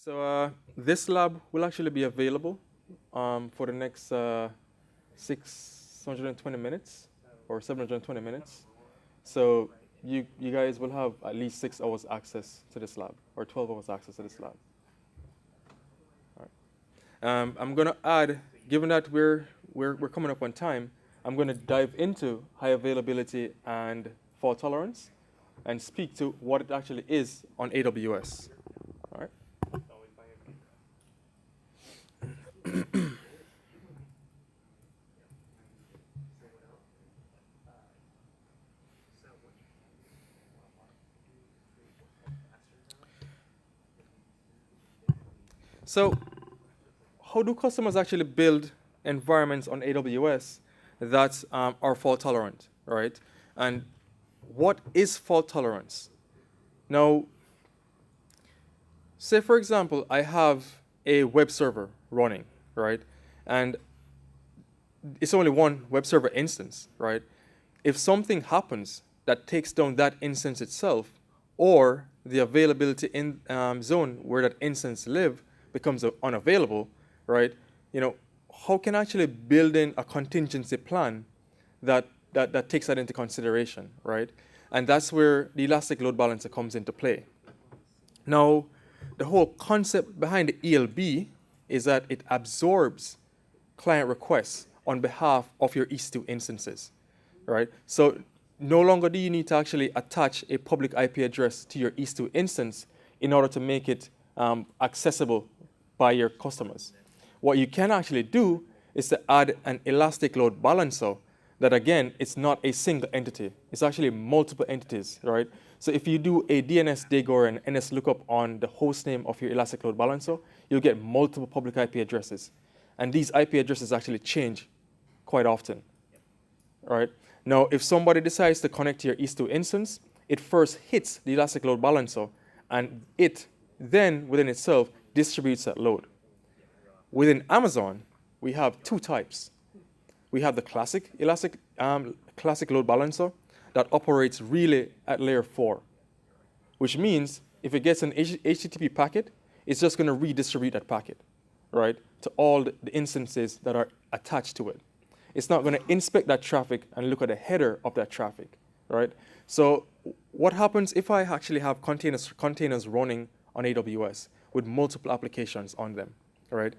So this lab will actually be available for the next 620 minutes or 720 minutes. So you guys will have at least 6 hours access to this lab or 12 hours access to this lab. All right. I'm going to add, given that we're coming up on time, I'm going to dive into high availability and fault tolerance and speak to what it actually is on AWS. All right. So how do customers actually build environments on AWS that are fault tolerant, right? And what is fault tolerance? Now, say for example, I have a web server running, right? And it's only one web server instance, right? If something happens that takes down that instance itself, or the availability in zone where that instance live becomes unavailable, right? How can I actually build in a contingency plan that takes that into consideration, right? And that's where the elastic load balancer comes into play. Now, the whole concept behind the ELB is that it absorbs client requests on behalf of your EC2 instances, right? So no longer do you need to actually attach a public IP address to your EC2 instance in order to make it accessible by your customers. What you can actually do is to add an elastic load balancer that, again, it's not a single entity. It's actually multiple entities, right? So if you do a DNS dig or an NS lookup on the host name of your elastic load balancer, you'll get multiple public IP addresses. And these IP addresses actually change quite often, right? Now, if somebody decides to connect to your EC2 instance, it first hits the elastic load balancer, and it then, within itself, distributes that load. Within Amazon, we have two types. We have the classic load balancer that operates really at layer 4, which means if it gets an HTTP packet, it's just going to redistribute that packet, right, to all the instances that are attached to it. It's not going to inspect that traffic and look at the header of that traffic, right? So what happens if I actually have containers running on AWS with multiple applications on them, right?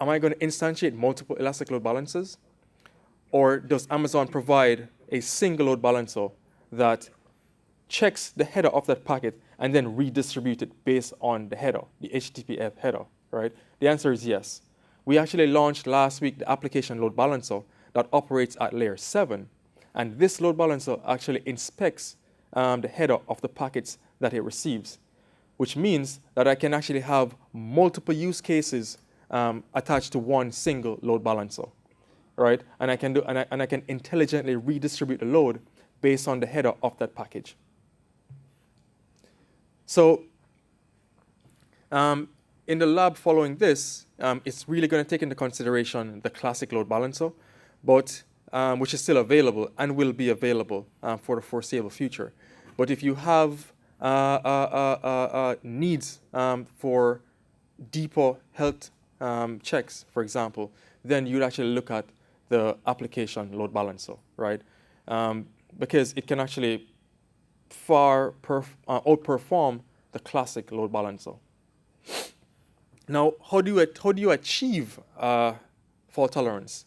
Am I going to instantiate multiple elastic load balancers? Or does Amazon provide a single load balancer that checks the header of that packet and then redistribute it based on the header, the HTTP header, right? The answer is yes. We actually launched last week the application load balancer that operates at layer 7. And this load balancer actually inspects the header of the packets that it receives, which means that I can actually have multiple use cases attached to one single load balancer, right? And I can intelligently redistribute the load based on the header of that package. So in the lab following this, it's really going to take into consideration the classic load balancer, but which is still available and will be available for the foreseeable future. But if you have needs for deeper health checks, for example, then you'd actually look at the application load balancer, right? Because it can actually far outperform the classic load balancer. Now, how do you achieve fault tolerance?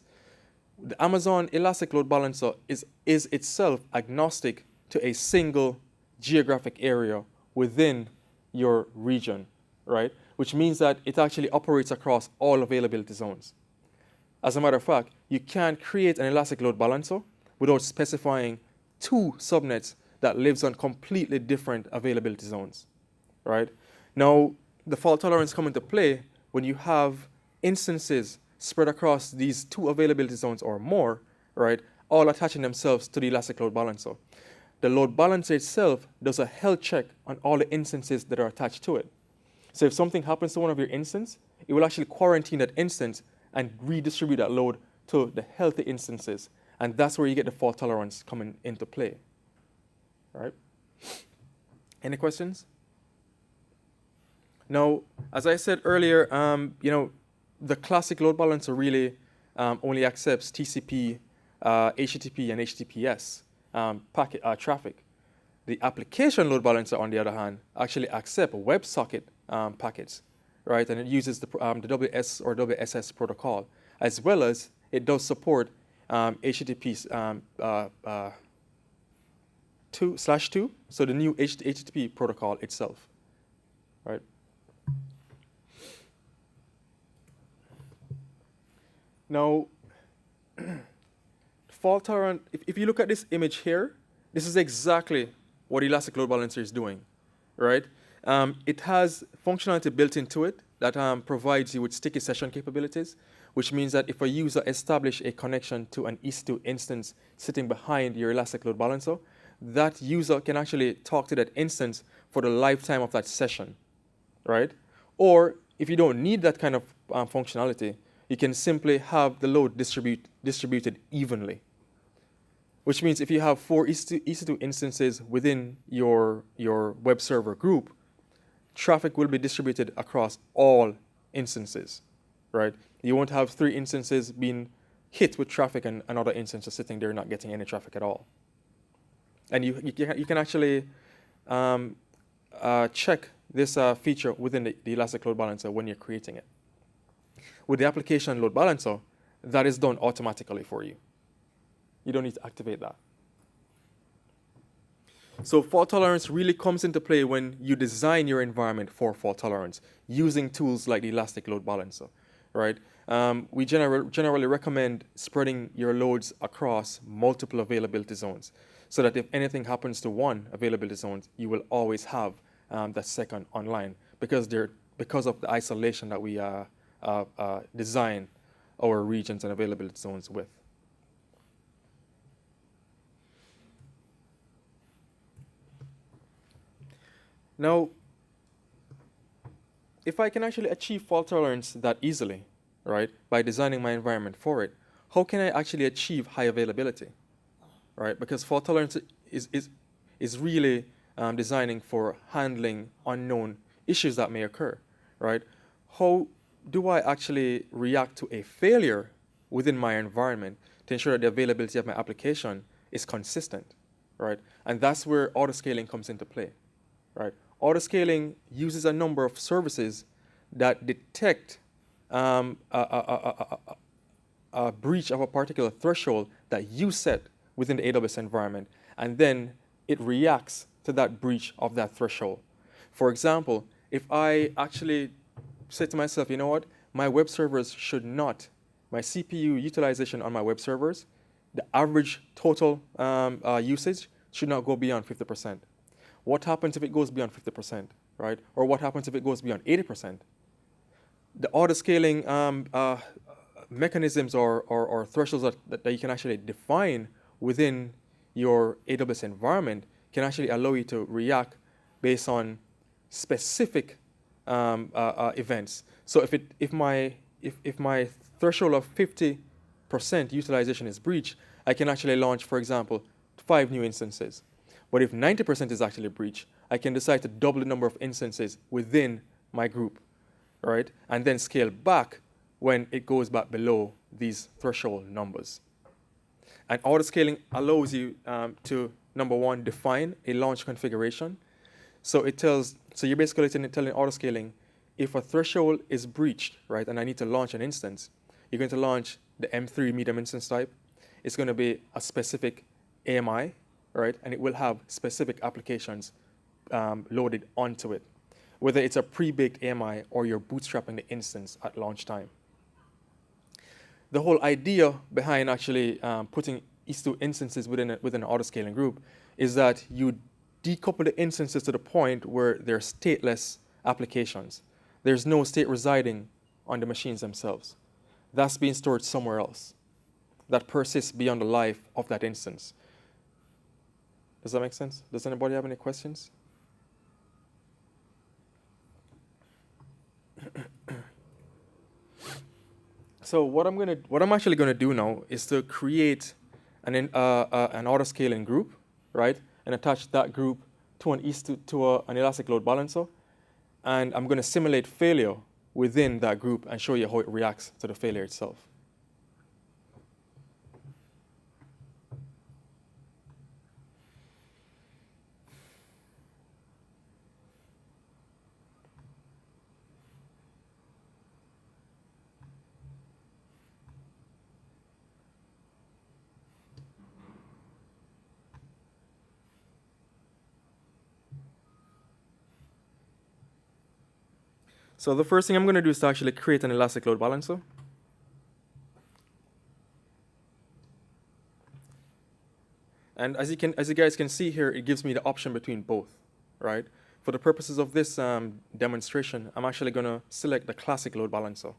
The Amazon Elastic Load Balancer is itself agnostic to a single geographic area within your region, right? Which means that it actually operates across all availability zones. As a matter of fact, you can't create an Elastic Load Balancer without specifying two subnets that lives on completely different availability zones, right? Now, the fault tolerance come into play when you have instances spread across these two availability zones or more, right, all attaching themselves to the elastic load balancer. The load balancer itself does a health check on all the instances that are attached to it. So if something happens to one of your instances, it will actually quarantine that instance and redistribute that load to the healthy instances. And that's where you get the fault tolerance coming into play, right? Any questions? Now, as I said earlier, the classic load balancer really only accepts TCP, HTTP, and HTTPS packet traffic. The application load balancer, on the other hand, actually accepts WebSocket packets, right? And it uses the WS or WSS protocol, as well as it does support HTTP 2/2, so the new HTTP protocol itself, right? Now, fault tolerant, if you look at this image here, this is exactly what Elastic Load Balancer is doing, right? It has functionality built into it that provides you with sticky session capabilities, which means that if a user establishes a connection to an EC2 instance sitting behind your Elastic Load Balancer, that user can actually talk to that instance for the lifetime of that session, right? Or if you don't need that kind of functionality, you can simply have the load distributed evenly, which means if you have 4 EC2 instances within your web server group, traffic will be distributed across all instances, right? You won't have 3 instances being hit with traffic and another instance just sitting there not getting any traffic at all. And you can actually check this feature within the Elastic Load Balancer when you're creating it. With the application load balancer, that is done automatically for you. You don't need to activate that. So fault tolerance really comes into play when you design your environment for fault tolerance using tools like the Elastic Load Balancer, right? We generally recommend spreading your loads across multiple availability zones so that if anything happens to one availability zone, you will always have that second online because of the isolation that we design our regions and availability zones with. Now, if I can actually achieve fault tolerance that easily, right, by designing my environment for it, how can I actually achieve high availability, right? Because fault tolerance is really designing for handling unknown issues that may occur, right? How do I actually react to a failure within my environment to ensure that the availability of my application is consistent, right? And that's where autoscaling comes into play, right? Autoscaling uses a number of services that detect a breach of a particular threshold that you set within the AWS environment, and then it reacts to that breach of that threshold. For example, if I actually say to myself, you know what, my web servers should not, my CPU utilization on my web servers, the average total usage should not go beyond 50%. What happens if it goes beyond 50%, right? Or what happens if it goes beyond 80%? The autoscaling mechanisms or thresholds that you can actually define within your AWS environment can actually allow you to react based on specific events. So if my threshold of 50% utilization is breached, I can actually launch, for example, 5 new instances. But if 90% is actually breached, I can decide to double the number of instances within my group, right? And then scale back when it goes back below these threshold numbers. And autoscaling allows you to, number one, define a launch configuration. So you're basically telling autoscaling, if a threshold is breached, right, and I need to launch an instance, you're going to launch the M3 medium instance type. It's going to be a specific AMI, right, and it will have specific applications loaded onto it, whether it's a pre-baked AMI or you're bootstrapping the instance at launch time. The whole idea behind actually putting EC2 instances within an autoscaling group is that you decouple the instances to the point where they're stateless applications. There's no state residing on the machines themselves. That's being stored somewhere else that persists beyond the life of that instance. Does that make sense? Does anybody have any questions? So what I'm actually gonna do now is to create an autoscaling group, right, and attach that group to an Elastic Load Balancer, And I'm going to simulate failure within that group and show you how it reacts to the failure itself. So the first thing I'm going to do is to actually create an elastic load balancer. And as you guys can see here, it gives me the option between both, right? For the purposes of this demonstration, I'm actually going to select the classic load balancer.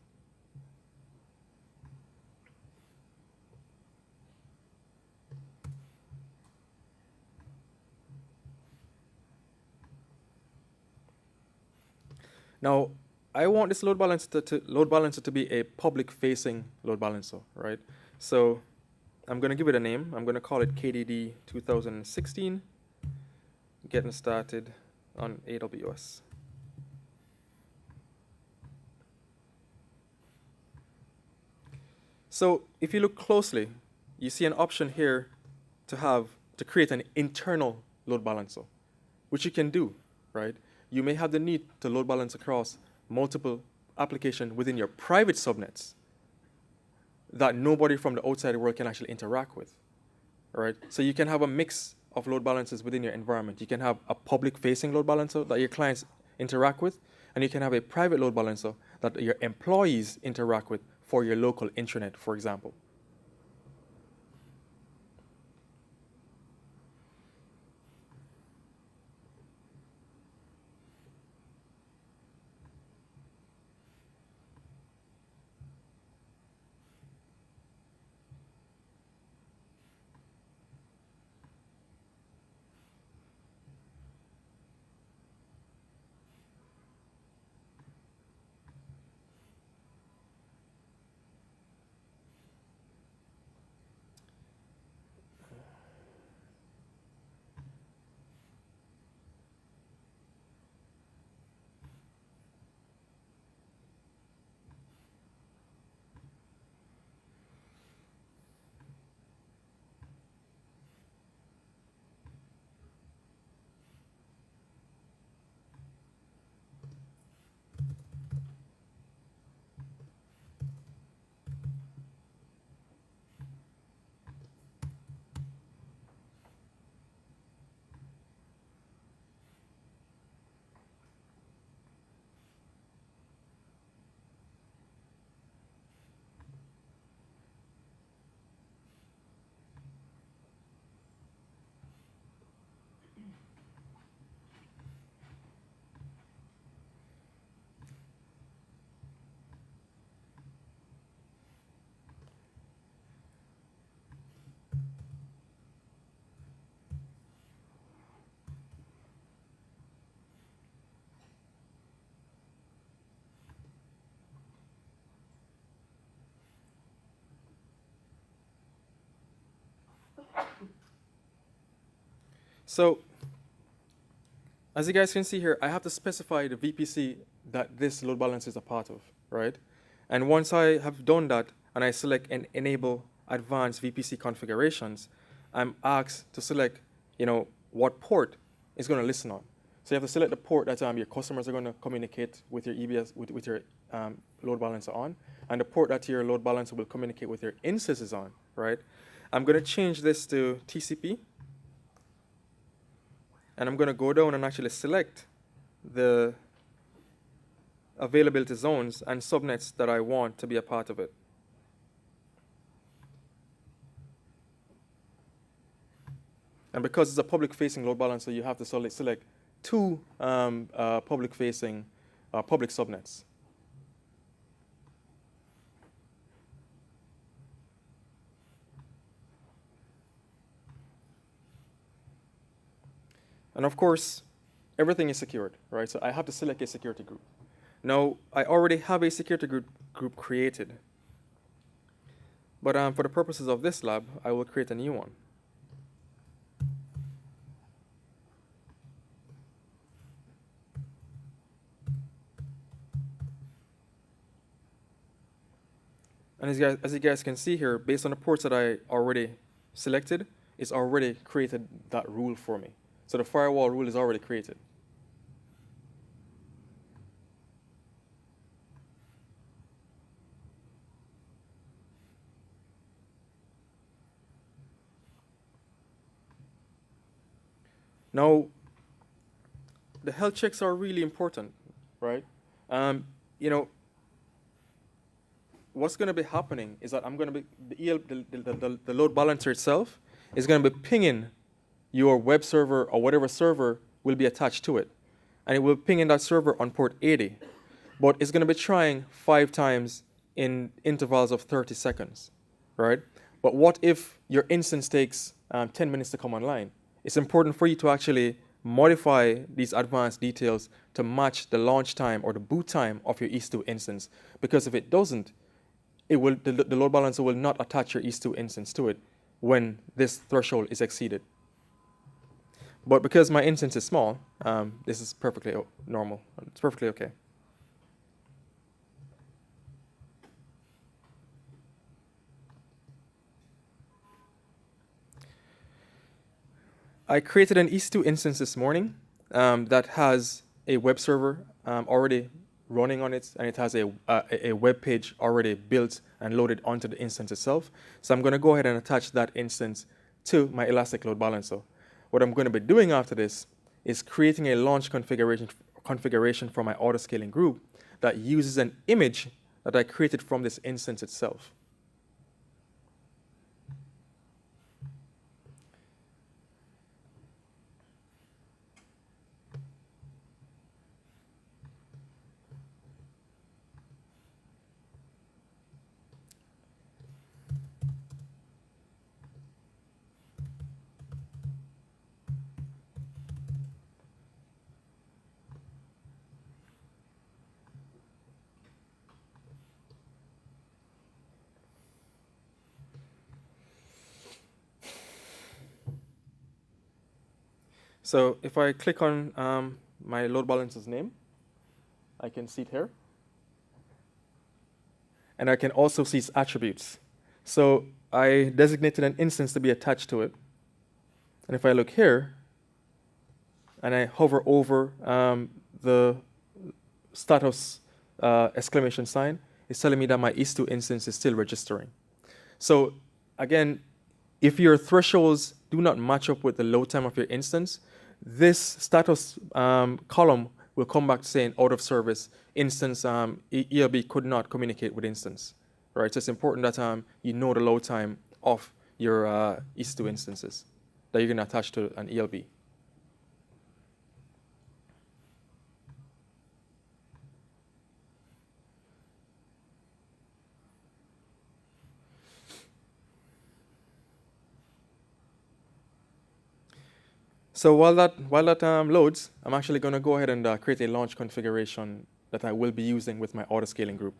Now, I want this load balancer to be a public-facing load balancer, right? So I'm going to give it a name. I'm going to call it KDD 2016, getting started on AWS. So if you look closely, you see an option here to create an internal load balancer, which you can do, right? You may have the need to load balance across multiple applications within your private subnets that nobody from the outside world can actually interact with, right? So you can have a mix of load balancers within your environment. You can have a public-facing load balancer that your clients interact with, and you can have a private load balancer that your employees interact with for your local intranet, for example. So as you guys can see here, I have to specify the VPC that this load balancer is a part of, right? And once I have done that and I select and enable advanced VPC configurations, I'm asked to select, what port it's going to listen on. So you have to select the port that your customers are going to communicate with your EBS, with your load balancer on, and the port that your load balancer will communicate with your instances on, right? I'm going to change this to TCP. And I'm going to go down and actually select the availability zones and subnets that I want to be a part of it. And because it's a public-facing load balancer, you have to select two public-facing public subnets. And of course, everything is secured, right? So I have to select a security group. Now, I already have a security group created. But for the purposes of this lab, I will create a new one. And as you guys can see here, based on the ports that I already selected, it's already created that rule for me. So the firewall rule is already created. Now, the health checks are really important, right? You know, what's going to be happening is that I'm going to be the load balancer itself is going to be pinging your web server or whatever server will be attached to it, and it will ping in that server on port 80, but it's going to be trying 5 times in intervals of 30 seconds, right? But what if your instance takes 10 minutes to come online? It's important for you to actually modify these advanced details to match the launch time or the boot time of your EC2 instance, because if it doesn't, the load balancer will not attach your EC2 instance to it when this threshold is exceeded. But because my instance is small, this is perfectly normal. It's perfectly okay. I created an EC2 instance this morning that has a web server already running on it, and it has a web page already built and loaded onto the instance itself. So I'm going to go ahead and attach that instance to my Elastic Load Balancer. What I'm going to be doing after this is creating a launch configuration for my autoscaling group that uses an image that I created from this instance itself. So if I click on my load balancer's name, I can see it here. And I can also see its attributes. So I designated an instance to be attached to it. And if I look here, and I hover over the status exclamation sign, it's telling me that my EC2 instance is still registering. So again, if your thresholds do not match up with the load time of your instance, this status column will come back saying out of service instance ELB could not communicate with instance, right? So it's important that you know the load time of your EC2 instances that you're going to attach to an ELB. So while that loads, I'm actually going to go ahead and create a launch configuration that I will be using with my autoscaling group.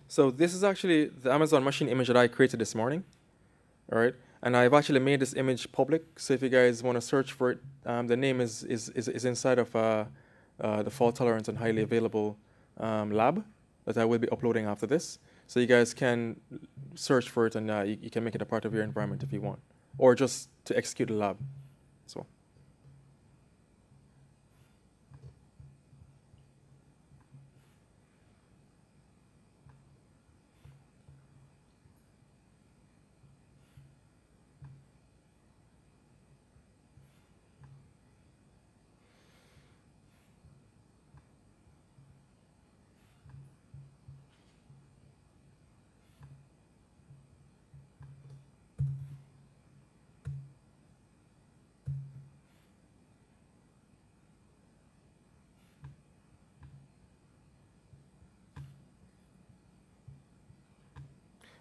So this is actually the Amazon machine image that I created this morning, all right? And I've actually made this image public, so if you guys want to search for it, the name is inside of the fault tolerant and highly available lab that I will be uploading after this. So you guys can search for it, and you can make it a part of your environment if you want, or just to execute the lab as well.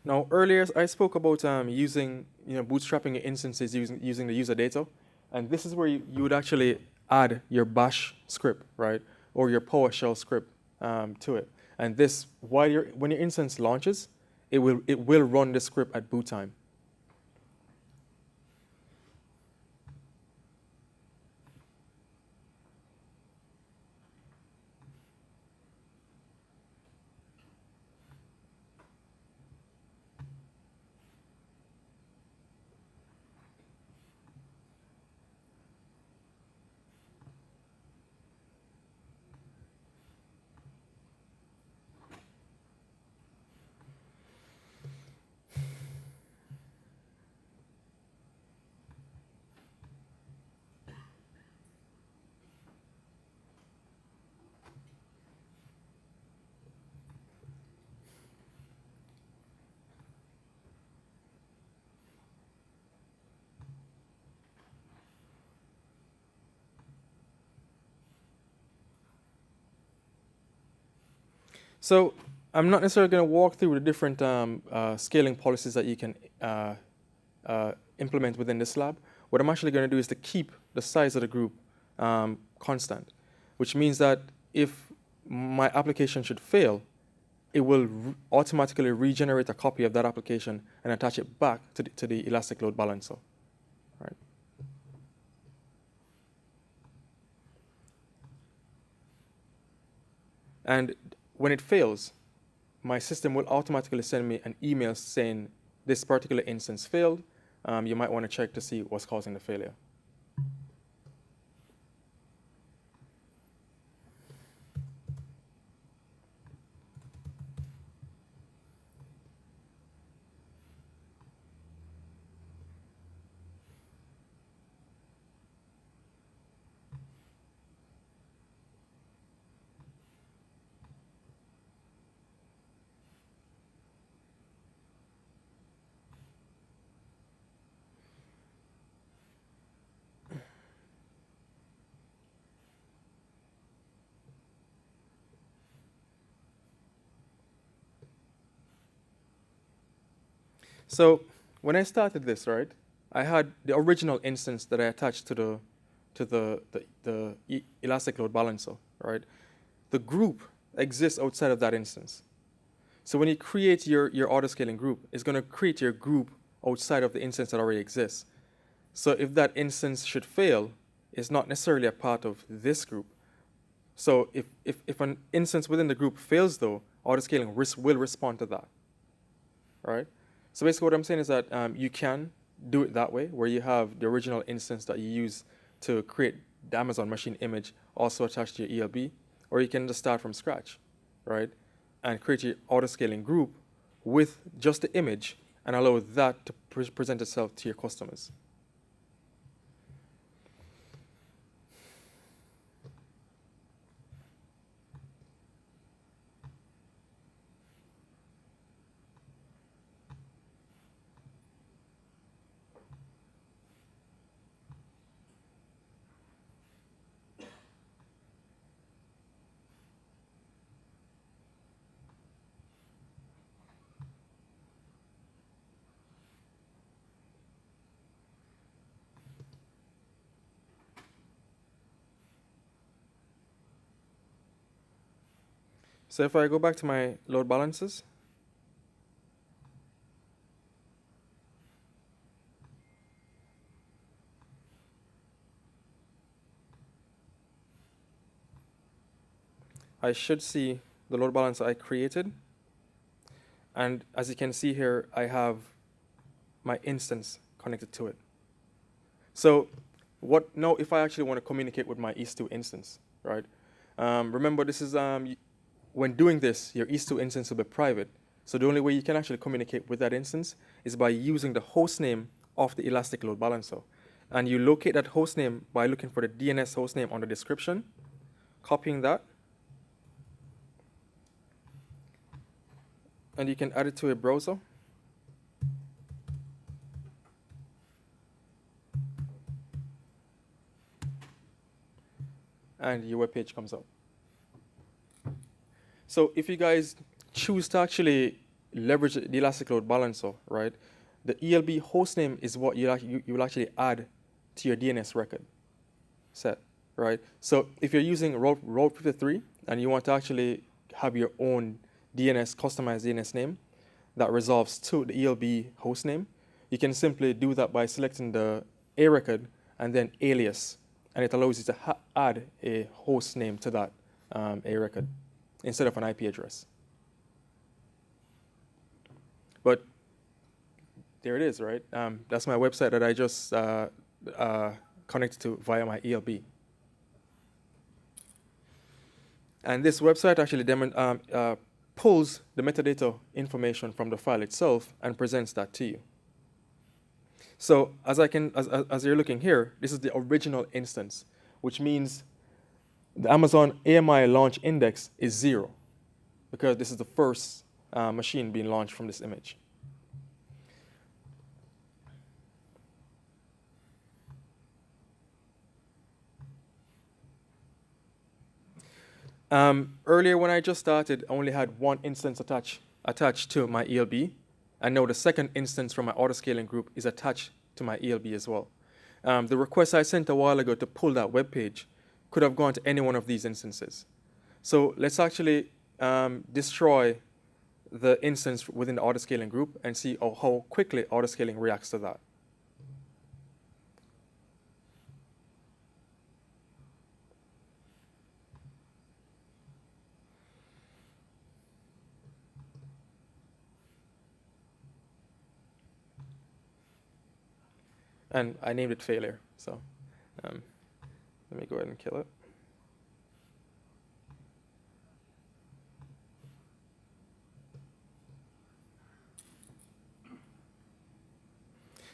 Now, earlier I spoke about using, bootstrapping your instances using the user data, and this is where you would actually add your Bash script, right, or your PowerShell script to it. And this, when your instance launches, it will run the script at boot time. So I'm not necessarily going to walk through the different scaling policies that you can implement within this lab. What I'm actually going to do is to keep the size of the group constant, which means that if my application should fail, it will automatically regenerate a copy of that application and attach it back to the elastic load balancer. Right? And when it fails, my system will automatically send me an email saying this particular instance failed. You might want to check to see what's causing the failure. So when I started this, right, I had the original instance that I attached to the elastic load balancer, right? The group exists outside of that instance. So when you create your auto scaling group, it's going to create your group outside of the instance that already exists. So if that instance should fail, it's not necessarily a part of this group. So if an instance within the group fails, though, auto scaling will respond to that, right? So basically what I'm saying is that you can do it that way, where you have the original instance that you use to create the Amazon machine image also attached to your ELB, or you can just start from scratch, right? And create your auto-scaling group with just the image and allow that to present itself to your customers. So if I go back to my load balances, I should see the load balancer I created. And as you can see here, I have my instance connected to it. So what now if I actually want to communicate with my EAST2 instance, right? Remember, this is when doing this, your EAST2 instance will be private. So the only way you can actually communicate with that instance is by using the host name of the elastic load balancer. And you locate that host name by looking for the DNS host name on the description, copying that, and you can add it to a browser. And your web page comes up. So if you guys choose to actually leverage the elastic load balancer, right, the ELB hostname is what you will actually add to your DNS record set, right? So if you're using Route 53 and you want to actually have your own DNS, customized DNS name that resolves to the ELB hostname, you can simply do that by selecting the A record and then alias, and it allows you to add a host name to that A record instead of an IP address. But there it is, right? That's my website that I just connected to via my ELB. And this website actually pulls the metadata information from the file itself and presents that to you. So as you're looking here, this is the original instance, which means the Amazon AMI launch index is 0 because this is the first machine being launched from this image. Earlier when I just started, I only had one instance attached to my ELB, and now the second instance from my autoscaling group is attached to my ELB as well. The request I sent a while ago to pull that web page could have gone to any one of these instances. So let's actually destroy the instance within the autoscaling group and see how quickly autoscaling reacts to that. And I named it failure, so let me go ahead and kill it.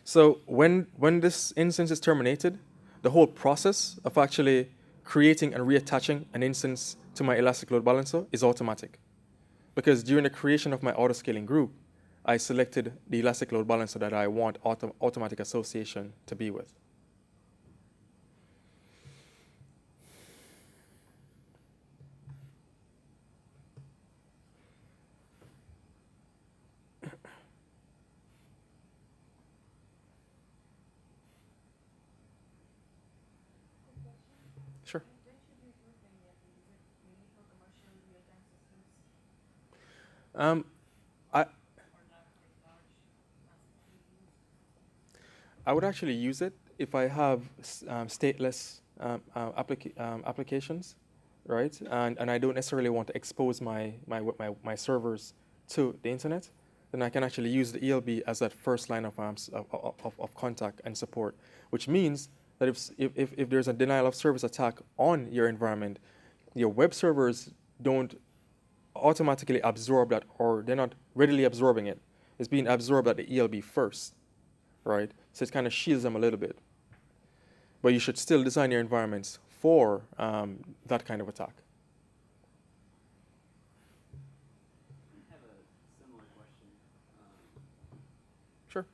So when this instance is terminated, the whole process of actually creating and reattaching an instance to my elastic load balancer is automatic. Because during the creation of my autoscaling group, I selected the elastic load balancer that I want automatic association to be with. Sure. I would actually use it if I have stateless applications, right? And I don't necessarily want to expose my servers to the internet. Then I can actually use the ELB as that first line of contact and support, which means that if there's a denial of service attack on your environment, your web servers don't automatically absorb that, or they're not readily absorbing it. It's being absorbed at the ELB first, right? So it kind of shields them a little bit. But you should still design your environments for that kind of attack. I have a similar question. Sure.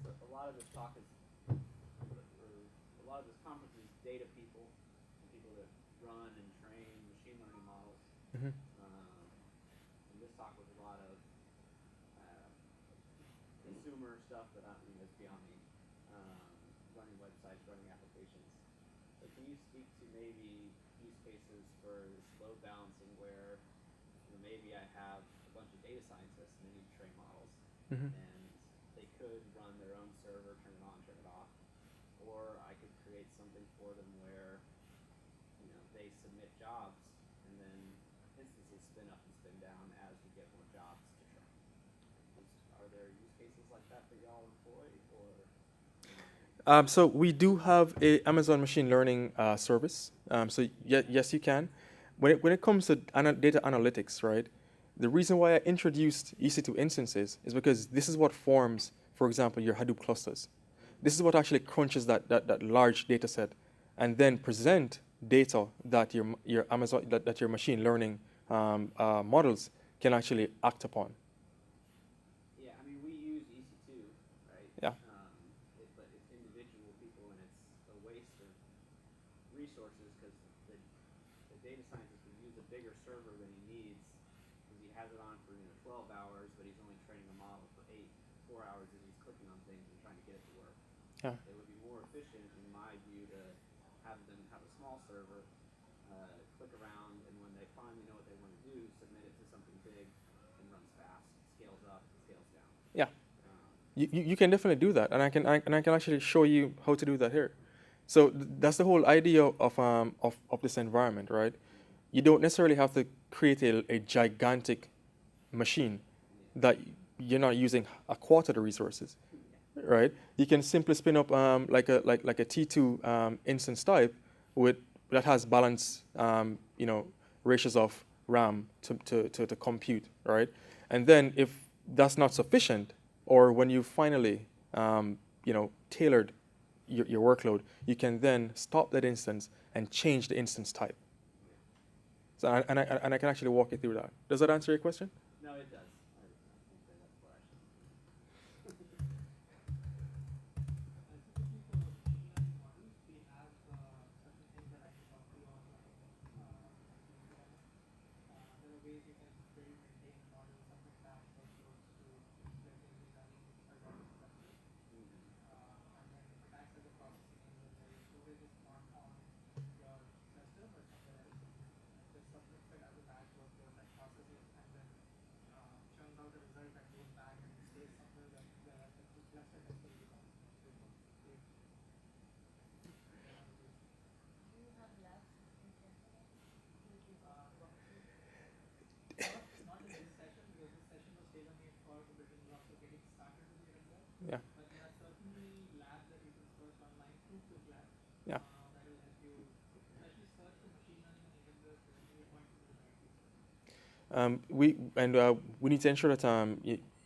A lot of this talk is, or a lot of this conference is data people that run and train machine learning models. Mm-hmm. And this talk was a lot of consumer stuff that is beyond me, running websites, running applications. So can you speak to maybe use cases for this load balancing where maybe I have a bunch of data scientists and they need to train models, Mm-hmm. and they could run their own server, turn it on, turn it off, or I could create something for them where they submit jobs and then instances spin up and spin down as we get more jobs to train. Are there use cases like that y'all employ, or? So we do have a Amazon machine learning service. So yes, you can. When it comes to data analytics, right? The reason why I introduced EC2 instances is because this is what forms, for example, your Hadoop clusters. This is what actually crunches that large data set, and then present data that your Amazon that your machine learning models can actually act upon. Yeah, I mean, we use EC2, right? Yeah. But it's individual people, and it's a waste of resources because the data scientist would use a bigger server than he needs because he has it on for 12 hours, but he's only training the model for 4 hours as he's clicking on things and trying to get it to work. Yeah. It would be more efficient, in my view, to have them have a small server, click around, and when they finally know what they want to do, submit it to something big and runs fast, scales up, scales down. Yeah. You can definitely do that, and I can actually show you how to do that here. So that's the whole idea of this environment, right? You don't necessarily have to create a gigantic machine that you're not using a quarter the resources, right? You can simply spin up like a T2 instance type with that has balanced ratios of RAM to compute, right? And then if that's not sufficient, or when you finally tailored your workload, you can then stop that instance and change the instance type. So I can actually walk you through that. Does that answer your question? No, it does. I think that that's what I should Yeah. Yeah. We need to ensure that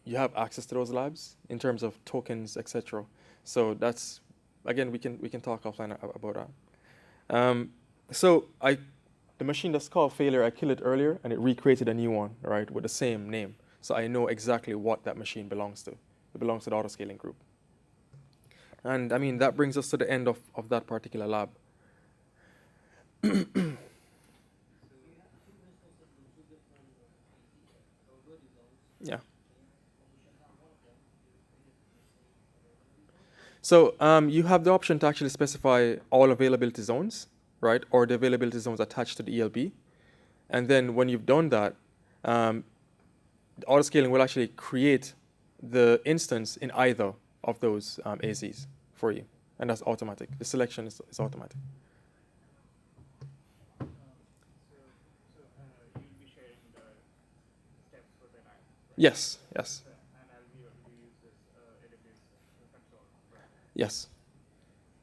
you have access to those labs in terms of tokens, etc. So that's again we can talk offline about that. The machine that's called failure, I killed it earlier and it recreated a new one, right, with the same name. So I know exactly what that machine belongs to. It belongs to the autoscaling group. And I mean that brings us to the end of that particular lab. Yeah. So you have the option to actually specify all availability zones, right, or the availability zones attached to the ELB. And then when you've done that, the autoscaling will actually create the instance in either of those AZs for you. And that's automatic. The selection is automatic. You'll be sharing the steps for the lab, right? Yes, yes. And I'll be able to use this database control, right? Yes.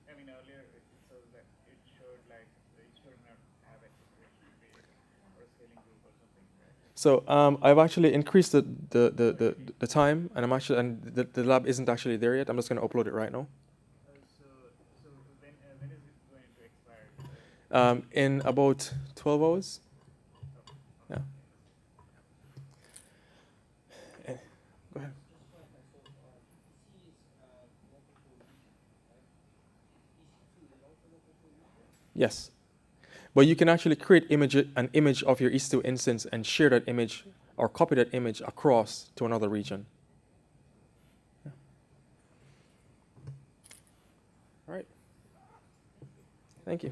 I mean, earlier it showed like each terminal have access to HTTP or a scaling group or something, right? So I've actually increased the time, and the lab isn't actually there yet. I'm just going to upload it right now. So when is it going to expire? In about 12 hours. Yeah. Go ahead. Yes. But you can actually create an image of your EC2 instance and share that image or copy that image across to another region. Yeah. All right. Thank you.